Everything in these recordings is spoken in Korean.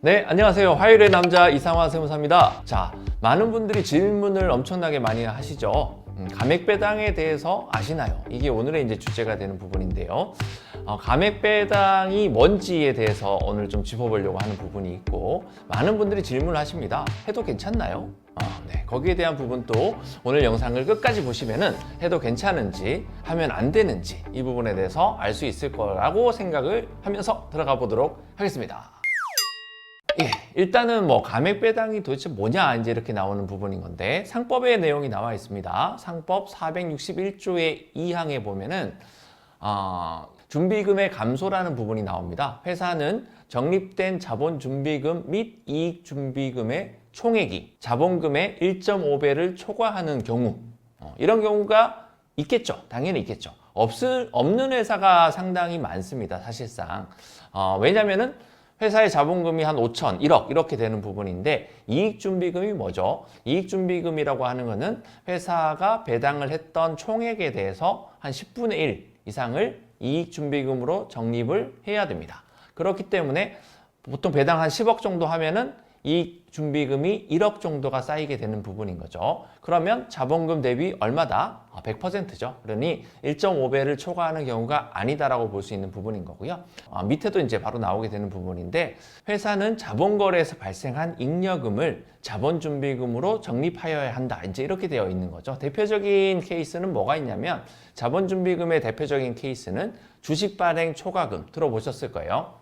네, 안녕하세요. 화요일의 남자 이상화 세무사입니다. 자, 많은 분들이 질문을 엄청나게 많이 하시죠. 감액배당에 대해서 아시나요? 이게 오늘의 이제 주제가 되는 부분인데요. 감액배당이 뭔지에 대해서 오늘 좀 짚어보려고 하는 부분이 있고, 많은 분들이 질문을 하십니다. 해도 괜찮나요? 네, 거기에 대한 부분도 오늘 영상을 끝까지 보시면은 해도 괜찮은지, 하면 안 되는지 이 부분에 대해서 알 수 있을 거라고 생각을 하면서 들어가 보도록 하겠습니다. 예, 일단은 감액배당이 도대체 뭐냐 이제 이렇게 나오는 부분인 건데, 상법의 내용이 나와 있습니다. 상법 461조의 2항에 보면은 준비금의 감소라는 부분이 나옵니다. 회사는 적립된 자본준비금 및 이익준비금의 총액이 자본금의 1.5배를 초과하는 경우, 이런 경우가 있겠죠. 당연히 있겠죠. 없는 회사가 상당히 많습니다. 사실상. 왜냐면은 회사의 자본금이 한 5천, 1억 이렇게 되는 부분인데, 이익준비금이 뭐죠? 이익준비금이라고 하는 거는 회사가 배당을 했던 총액에 대해서 한 10분의 1 이상을 이익준비금으로 적립을 해야 됩니다. 그렇기 때문에 보통 배당 한 10억 정도 하면은 이익준비금이 1억 정도가 쌓이게 되는 부분인 거죠. 그러면 자본금 대비 얼마다? 100%죠. 그러니 1.5배를 초과하는 경우가 아니다라고 볼 수 있는 부분인 거고요. 밑에도 이제 바로 나오게 되는 부분인데, 회사는 자본거래에서 발생한 잉여금을 자본준비금으로 적립하여야 한다. 이제 이렇게 되어 있는 거죠. 대표적인 케이스는 뭐가 있냐면, 자본준비금의 대표적인 케이스는 주식 발행 초과금 들어보셨을 거예요.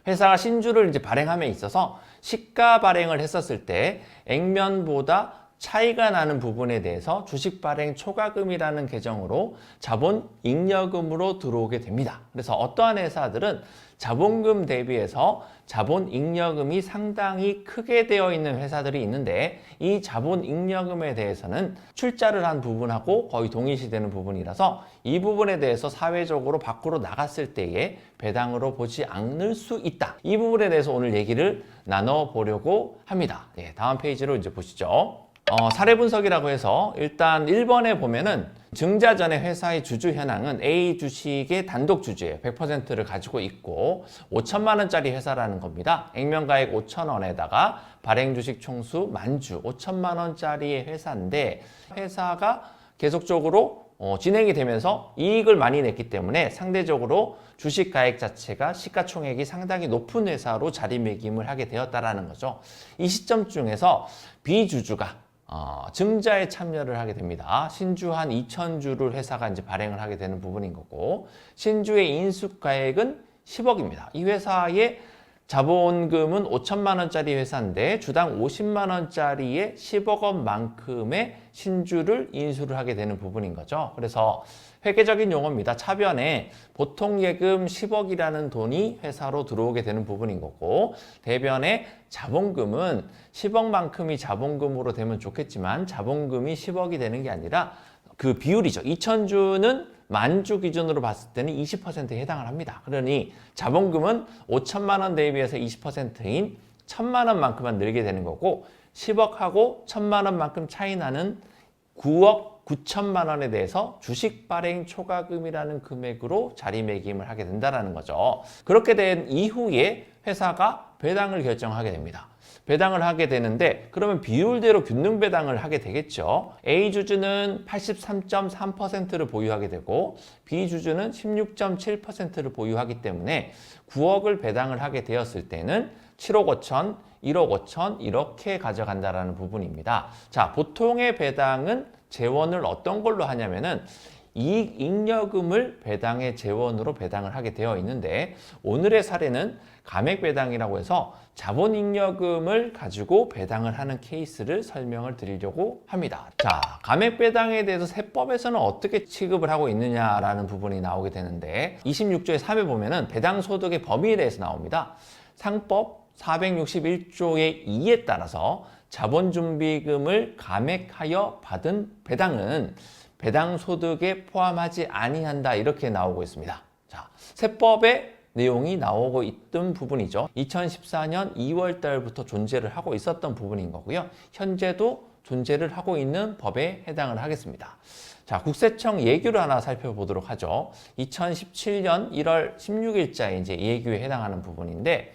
회사가 신주를 이제 발행함에 있어서 시가 발행을 했었을 때 액면보다 차이가 나는 부분에 대해서 주식 발행 초과금이라는 계정으로 자본 잉여금으로 들어오게 됩니다. 그래서 어떠한 회사들은 자본금 대비해서 자본 잉여금이 상당히 크게 되어 있는 회사들이 있는데, 이 자본 잉여금에 대해서는 출자를 한 부분하고 거의 동일시되는 부분이라서 이 부분에 대해서 사회적으로 밖으로 나갔을 때에 배당으로 보지 않을 수 있다. 이 부분에 대해서 오늘 얘기를 나눠보려고 합니다. 네, 다음 페이지로 이제 보시죠. 사례 분석이라고 해서 일단 1번에 보면은 증자 전에 회사의 주주 현황은 A 주식의 단독 주주예요. 100%를 가지고 있고 5천만 원짜리 회사라는 겁니다. 액면가액 5천 원에다가 발행 주식 총수 만주 5천만 원짜리의 회사인데, 회사가 계속적으로 진행이 되면서 이익을 많이 냈기 때문에 상대적으로 주식 가액 자체가 시가총액이 상당히 높은 회사로 자리매김을 하게 되었다라는 거죠. 이 시점중에서 B주주가 증자에 참여를 하게 됩니다. 신주 한 2,000주를 회사가 이제 발행을 하게 되는 부분인 거고, 신주의 인수가액은 10억입니다. 이 회사의 자본금은 5천만 원짜리 회사인데 주당 50만 원짜리의 10억 원만큼의 신주를 인수를 하게 되는 부분인 거죠. 그래서 회계적인 용어입니다. 차변에 보통 예금 10억이라는 돈이 회사로 들어오게 되는 부분인 거고, 대변에 자본금은 10억만큼이 자본금으로 되면 좋겠지만 자본금이 10억이 되는 게 아니라 그 비율이죠. 2,000주는 만주 기준으로 봤을 때는 20%에 해당을 합니다. 그러니 자본금은 5천만 원 대비해서 20%인 1,000만 원만큼만 늘게 되는 거고, 10억하고 1,000만 원만큼 차이 나는 9억 9천만 원에 대해서 주식 발행 초과금이라는 금액으로 자리매김을 하게 된다는 거죠. 그렇게 된 이후에 회사가 배당을 결정하게 됩니다. 배당을 하게 되는데, 그러면 비율대로 균등 배당을 하게 되겠죠. A주주는 83.3%를 보유하게 되고 B주주는 16.7%를 보유하기 때문에 9억을 배당을 하게 되었을 때는 7억 5천, 1억 5천 이렇게 가져간다라는 부분입니다. 자, 보통의 배당은 재원을 어떤 걸로 하냐면은 이익 잉여금을 배당의 재원으로 배당을 하게 되어 있는데, 오늘의 사례는 감액배당이라고 해서 자본 잉여금을 가지고 배당을 하는 케이스를 설명을 드리려고 합니다. 자, 감액배당에 대해서 세법에서는 어떻게 취급을 하고 있느냐라는 부분이 나오게 되는데, 26조의 3에 보면은 배당 소득의 범위에 대해서 나옵니다. 상법 461조의 2에 따라서 자본준비금을 감액하여 받은 배당은 배당 소득에 포함하지 아니한다, 이렇게 나오고 있습니다. 자, 세법의 내용이 나오고 있던 부분이죠. 2014년 2월 달부터 존재를 하고 있었던 부분인 거고요. 현재도 존재를 하고 있는 법에 해당을 하겠습니다. 자, 국세청 예규를 하나 살펴보도록 하죠. 2017년 1월 16일자에 이제 예규에 해당하는 부분인데,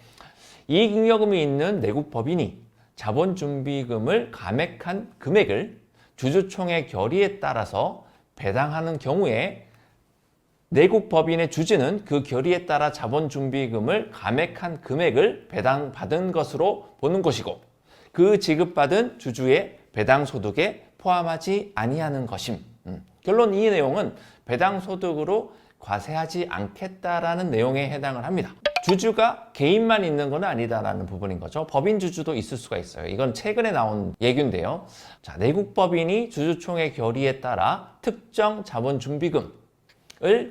이익잉여금이 있는 내국법인이 자본준비금을 감액한 금액을 주주총회 결의에 따라서 배당하는 경우에 내국법인의 주주는 그 결의에 따라 자본준비금을 감액한 금액을 배당받은 것으로 보는 것이고 그 지급받은 주주의 배당소득에 포함하지 아니하는 것임. 결론 이 내용은 배당소득으로 과세하지 않겠다라는 내용에 해당을 합니다. 주주가 개인만 있는 건 아니다라는 부분인 거죠. 법인 주주도 있을 수가 있어요. 이건 최근에 나온 얘기인데요. 자, 내국법인이 주주총회 결의에 따라 특정 자본준비금을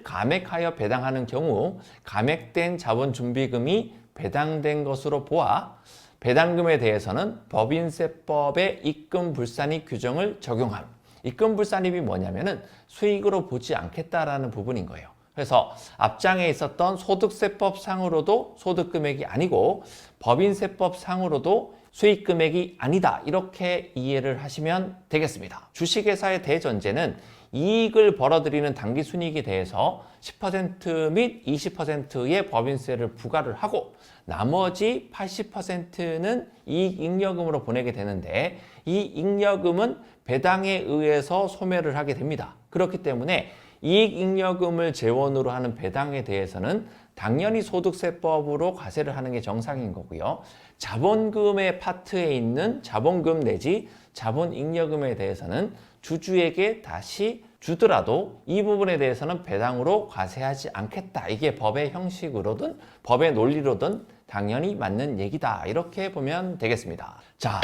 감액하여 배당하는 경우 감액된 자본준비금이 배당된 것으로 보아 배당금에 대해서는 법인세법의 입금불산입 규정을 적용함. 입금불산입이 뭐냐면은 수익으로 보지 않겠다라는 부분인 거예요. 그래서 앞장에 있었던 소득세법 상으로도 소득금액이 아니고 법인세법 상으로도 수익금액이 아니다. 이렇게 이해를 하시면 되겠습니다. 주식회사의 대전제는 이익을 벌어들이는 당기순이익에 대해서 10% 및 20%의 법인세를 부과를 하고 나머지 80%는 이익잉여금으로 보내게 되는데 이 잉여금은 배당에 의해서 소멸을 하게 됩니다. 그렇기 때문에 이익잉여금을 재원으로 하는 배당에 대해서는 당연히 소득세법으로 과세를 하는 게 정상인 거고요. 자본금의 파트에 있는 자본금 내지 자본잉여금에 대해서는 주주에게 다시 주더라도 이 부분에 대해서는 배당으로 과세하지 않겠다. 이게 법의 형식으로든 법의 논리로든 당연히 맞는 얘기다. 이렇게 보면 되겠습니다. 자,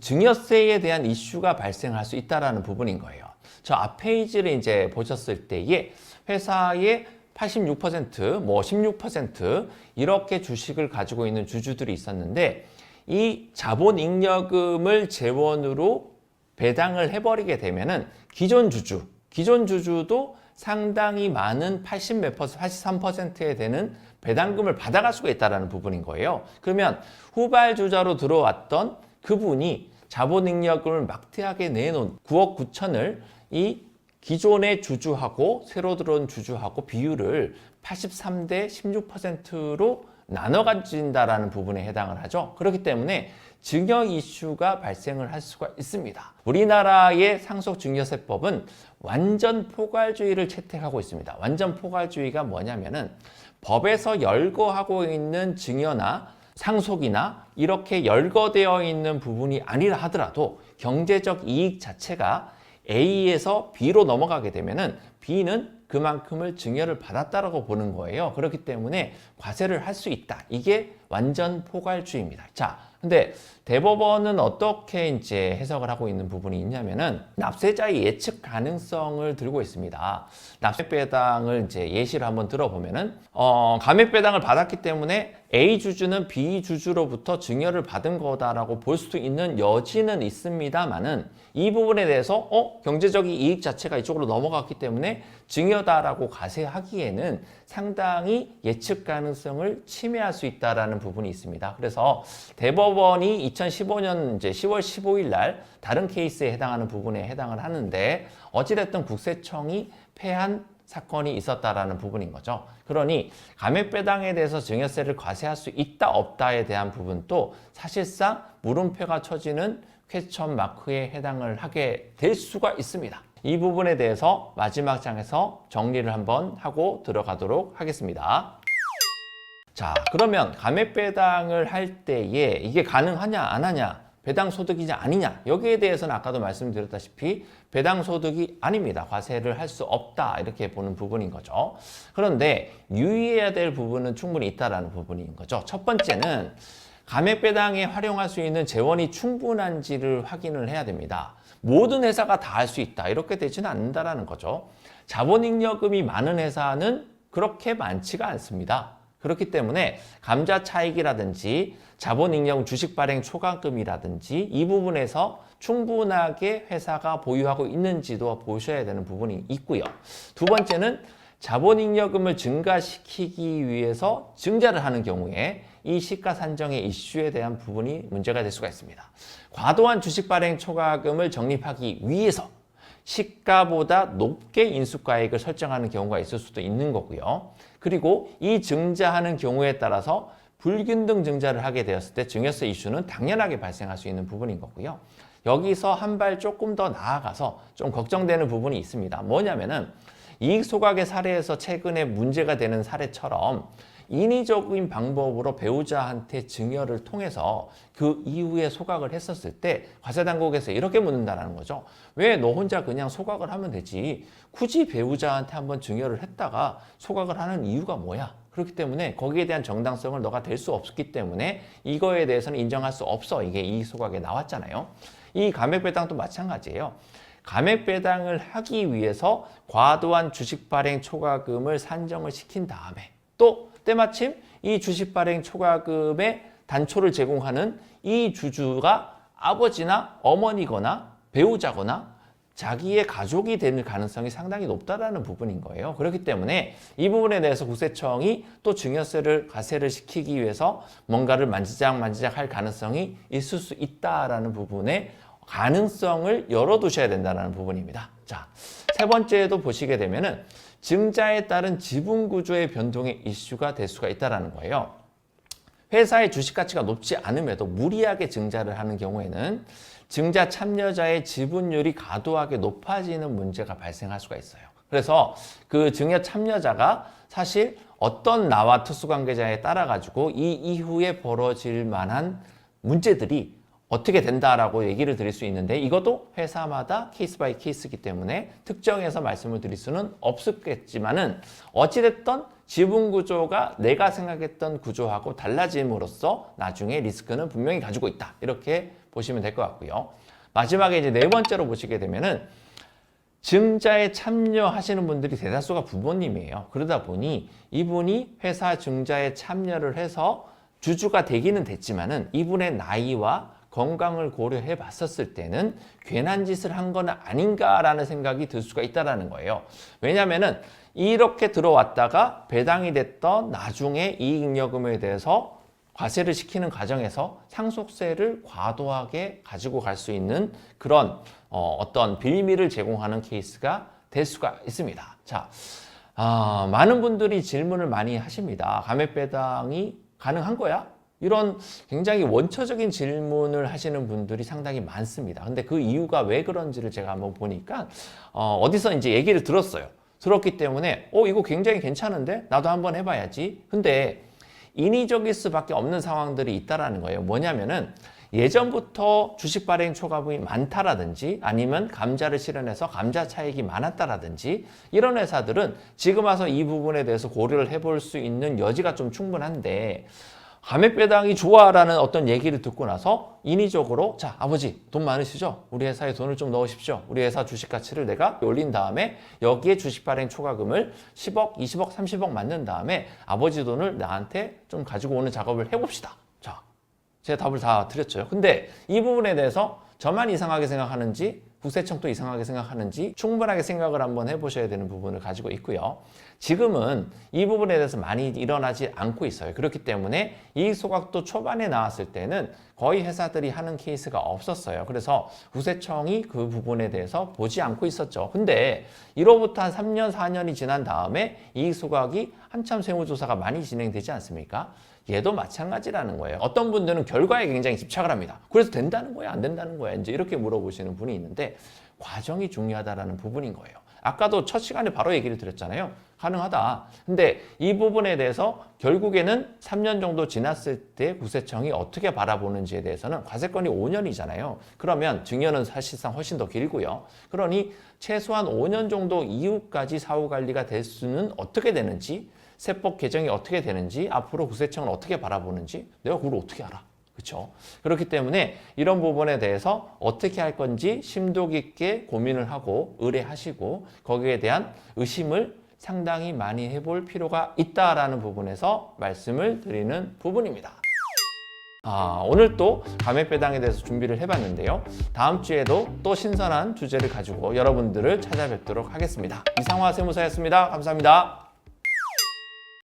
증여세에 대한 이슈가 발생할 수 있다는 부분인 거예요. 저 앞 페이지를 이제 보셨을 때에 회사의 86%, 뭐 16% 이렇게 주식을 가지고 있는 주주들이 있었는데 이 자본잉여금을 재원으로 배당을 해버리게 되면은 기존 주주도 상당히 많은 83%에 되는 배당금을 받아갈 수가 있다는 부분인 거예요. 그러면 후발주자로 들어왔던 그분이 자본잉여금을 막대하게 내놓은 9억 9천을 이 기존의 주주하고 새로 들어온 주주하고 비율을 83대 16%로 나눠 가진다라는 부분에 해당을 하죠. 그렇기 때문에 증여 이슈가 발생을 할 수가 있습니다. 우리나라의 상속증여세법은 완전 포괄주의를 채택하고 있습니다. 완전 포괄주의가 뭐냐면은 법에서 열거하고 있는 증여나 상속이나 이렇게 열거되어 있는 부분이 아니라 하더라도 경제적 이익 자체가 A에서 B로 넘어가게 되면은 B는 그만큼을 증여를 받았다라고 보는 거예요. 그렇기 때문에 과세를 할 수 있다. 이게 완전 포괄주의입니다. 자, 근데 대법원은 어떻게 이제 해석을 하고 있는 부분이 있냐면은 납세자의 예측 가능성을 들고 있습니다. 납세배당을 이제 예시를 한번 들어보면은 감액배당을 받았기 때문에 A 주주는 B 주주로부터 증여를 받은 거다라고 볼 수도 있는 여지는 있습니다만은 이 부분에 대해서 경제적인 이익 자체가 이쪽으로 넘어갔기 때문에 증여다라고 과세하기에는 상당히 예측 가능성을 침해할 수 있다라는 부분이 있습니다. 그래서 대법원이 2015년 이제 10월 15일 날 다른 케이스에 해당하는 부분에 해당을 하는데 어찌됐든 국세청이 패한 사건이 있었다라는 부분인 거죠. 그러니 감액배당에 대해서 증여세를 과세할 수 있다 없다에 대한 부분도 사실상 물음표가 쳐지는 퀘스천 마크에 해당을 하게 될 수가 있습니다. 이 부분에 대해서 마지막 장에서 정리를 한번 하고 들어가도록 하겠습니다. 자, 그러면 감액배당을 할 때에 이게 가능하냐 안 하냐, 배당소득이냐 아니냐, 여기에 대해서는 아까도 말씀드렸다시피 배당소득이 아닙니다. 과세를 할 수 없다 이렇게 보는 부분인 거죠. 그런데 유의해야 될 부분은 충분히 있다라는 부분인 거죠. 첫 번째는 감액배당에 활용할 수 있는 재원이 충분한지를 확인을 해야 됩니다. 모든 회사가 다 할 수 있다 이렇게 되지는 않는다라는 거죠. 자본잉여금이 많은 회사는 그렇게 많지가 않습니다. 그렇기 때문에 감자 차익이라든지 자본잉여금 주식 발행 초과금이라든지 이 부분에서 충분하게 회사가 보유하고 있는지도 보셔야 되는 부분이 있고요. 두 번째는 자본잉여금을 증가시키기 위해서 증자를 하는 경우에 이 시가 산정의 이슈에 대한 부분이 문제가 될 수가 있습니다. 과도한 주식 발행 초과금을 적립하기 위해서 시가보다 높게 인수가액을 설정하는 경우가 있을 수도 있는 거고요. 그리고 이 증자하는 경우에 따라서 불균등 증자를 하게 되었을 때 증여세 이슈는 당연하게 발생할 수 있는 부분인 거고요. 여기서 한 발 조금 더 나아가서 좀 걱정되는 부분이 있습니다. 뭐냐면은 이익 소각의 사례에서 최근에 문제가 되는 사례처럼 인위적인 방법으로 배우자한테 증여를 통해서 그 이후에 소각을 했었을 때 과세당국에서 이렇게 묻는다는 거죠. 왜 너 혼자 그냥 소각을 하면 되지? 굳이 배우자한테 한번 증여를 했다가 소각을 하는 이유가 뭐야? 그렇기 때문에 거기에 대한 정당성을 너가 댈 수 없기 때문에 이거에 대해서는 인정할 수 없어. 이게 이익 소각에 나왔잖아요. 이 감액배당도 마찬가지예요. 감액배당을 하기 위해서 과도한 주식 발행 초과금을 산정을 시킨 다음에 또 때마침 이 주식 발행 초과금의 단초를 제공하는 이 주주가 아버지나 어머니거나 배우자거나 자기의 가족이 될 가능성이 상당히 높다라는 부분인 거예요. 그렇기 때문에 이 부분에 대해서 국세청이 또 증여세를 과세를 시키기 위해서 뭔가를 만지작 할 가능성이 있을 수 있다라는 부분에 가능성을 열어두셔야 된다는 부분입니다. 자, 세 번째도 보시게 되면은 증자에 따른 지분 구조의 변동의 이슈가 될 수가 있다는 거예요. 회사의 주식 가치가 높지 않음에도 무리하게 증자를 하는 경우에는 증자 참여자의 지분율이 과도하게 높아지는 문제가 발생할 수가 있어요. 그래서 그 증여 참여자가 사실 어떤 나와 특수관계자에 따라 가지고 이 이후에 벌어질 만한 문제들이 어떻게 된다라고 얘기를 드릴 수 있는데 이것도 회사마다 케이스 바이 케이스이기 때문에 특정해서 말씀을 드릴 수는 없겠지만은 어찌됐든 지분 구조가 내가 생각했던 구조하고 달라짐으로써 나중에 리스크는 분명히 가지고 있다. 이렇게 보시면 될 것 같고요. 마지막에 이제 네 번째로 보시게 되면은 증자에 참여하시는 분들이 대다수가 부모님이에요. 그러다 보니 이분이 회사 증자에 참여를 해서 주주가 되기는 됐지만은 이분의 나이와 건강을 고려해 봤었을 때는 괜한 짓을 한 건 아닌가라는 생각이 들 수가 있다는 거예요. 왜냐하면은 이렇게 들어왔다가 배당이 됐던 나중에 이익잉여금에 대해서 과세를 시키는 과정에서 상속세를 과도하게 가지고 갈 수 있는 그런 어떤 빌미를 제공하는 케이스가 될 수가 있습니다. 자, 많은 분들이 질문을 많이 하십니다. 감액배당이 가능한 거야? 이런 굉장히 원초적인 질문을 하시는 분들이 상당히 많습니다. 근데 그 이유가 왜 그런지를 제가 한번 보니까 어디서 이제 얘기를 들었어요. 들었기 때문에 이거 굉장히 괜찮은데 나도 한번 해봐야지. 근데 인위적일 수밖에 없는 상황들이 있다라는 거예요. 뭐냐면은 예전부터 주식 발행 초과금이 많다라든지 아니면 감자를 실현해서 감자 차익이 많았다라든지 이런 회사들은 지금 와서 이 부분에 대해서 고려를 해볼 수 있는 여지가 좀 충분한데 감액배당이 좋아라는 어떤 얘기를 듣고 나서 인위적으로 자 아버지 돈 많으시죠? 우리 회사에 돈을 좀 넣으십시오. 우리 회사 주식 가치를 내가 올린 다음에 여기에 주식 발행 초과금을 10억, 20억, 30억 맞는 다음에 아버지 돈을 나한테 좀 가지고 오는 작업을 해봅시다. 자, 제가 답을 다 드렸죠. 근데 이 부분에 대해서 저만 이상하게 생각하는지 국세청도 이상하게 생각하는지 충분하게 생각을 한번 해보셔야 되는 부분을 가지고 있고요. 지금은 이 부분에 대해서 많이 일어나지 않고 있어요. 그렇기 때문에 이익 소각도 초반에 나왔을 때는 거의 회사들이 하는 케이스가 없었어요. 그래서 국세청이 그 부분에 대해서 보지 않고 있었죠. 근데 이로부터 한 3년, 4년이 지난 다음에 이익 소각이 한참 세무조사가 많이 진행되지 않습니까? 얘도 마찬가지라는 거예요. 어떤 분들은 결과에 굉장히 집착을 합니다. 그래서 된다는 거야, 안 된다는 거야? 이제 이렇게 물어보시는 분이 있는데 과정이 중요하다는 부분인 거예요. 아까도 첫 시간에 바로 얘기를 드렸잖아요. 가능하다. 근데 이 부분에 대해서 결국에는 3년 정도 지났을 때 국세청이 어떻게 바라보는지에 대해서는 과세권이 5년이잖아요. 그러면 증여는 사실상 훨씬 더 길고요. 그러니 최소한 5년 정도 이후까지 사후관리가 될 수는 어떻게 되는지 세법 개정이 어떻게 되는지 앞으로 국세청은 어떻게 바라보는지 내가 그걸 어떻게 알아? 그렇죠? 그렇기 때문에 이런 부분에 대해서 어떻게 할 건지 심도 깊게 고민을 하고 의뢰하시고 거기에 대한 의심을 상당히 많이 해볼 필요가 있다라는 부분에서 말씀을 드리는 부분입니다. 오늘 또 감액배당에 대해서 준비를 해봤는데요. 다음 주에도 또 신선한 주제를 가지고 여러분들을 찾아뵙도록 하겠습니다. 이상화 세무사였습니다. 감사합니다.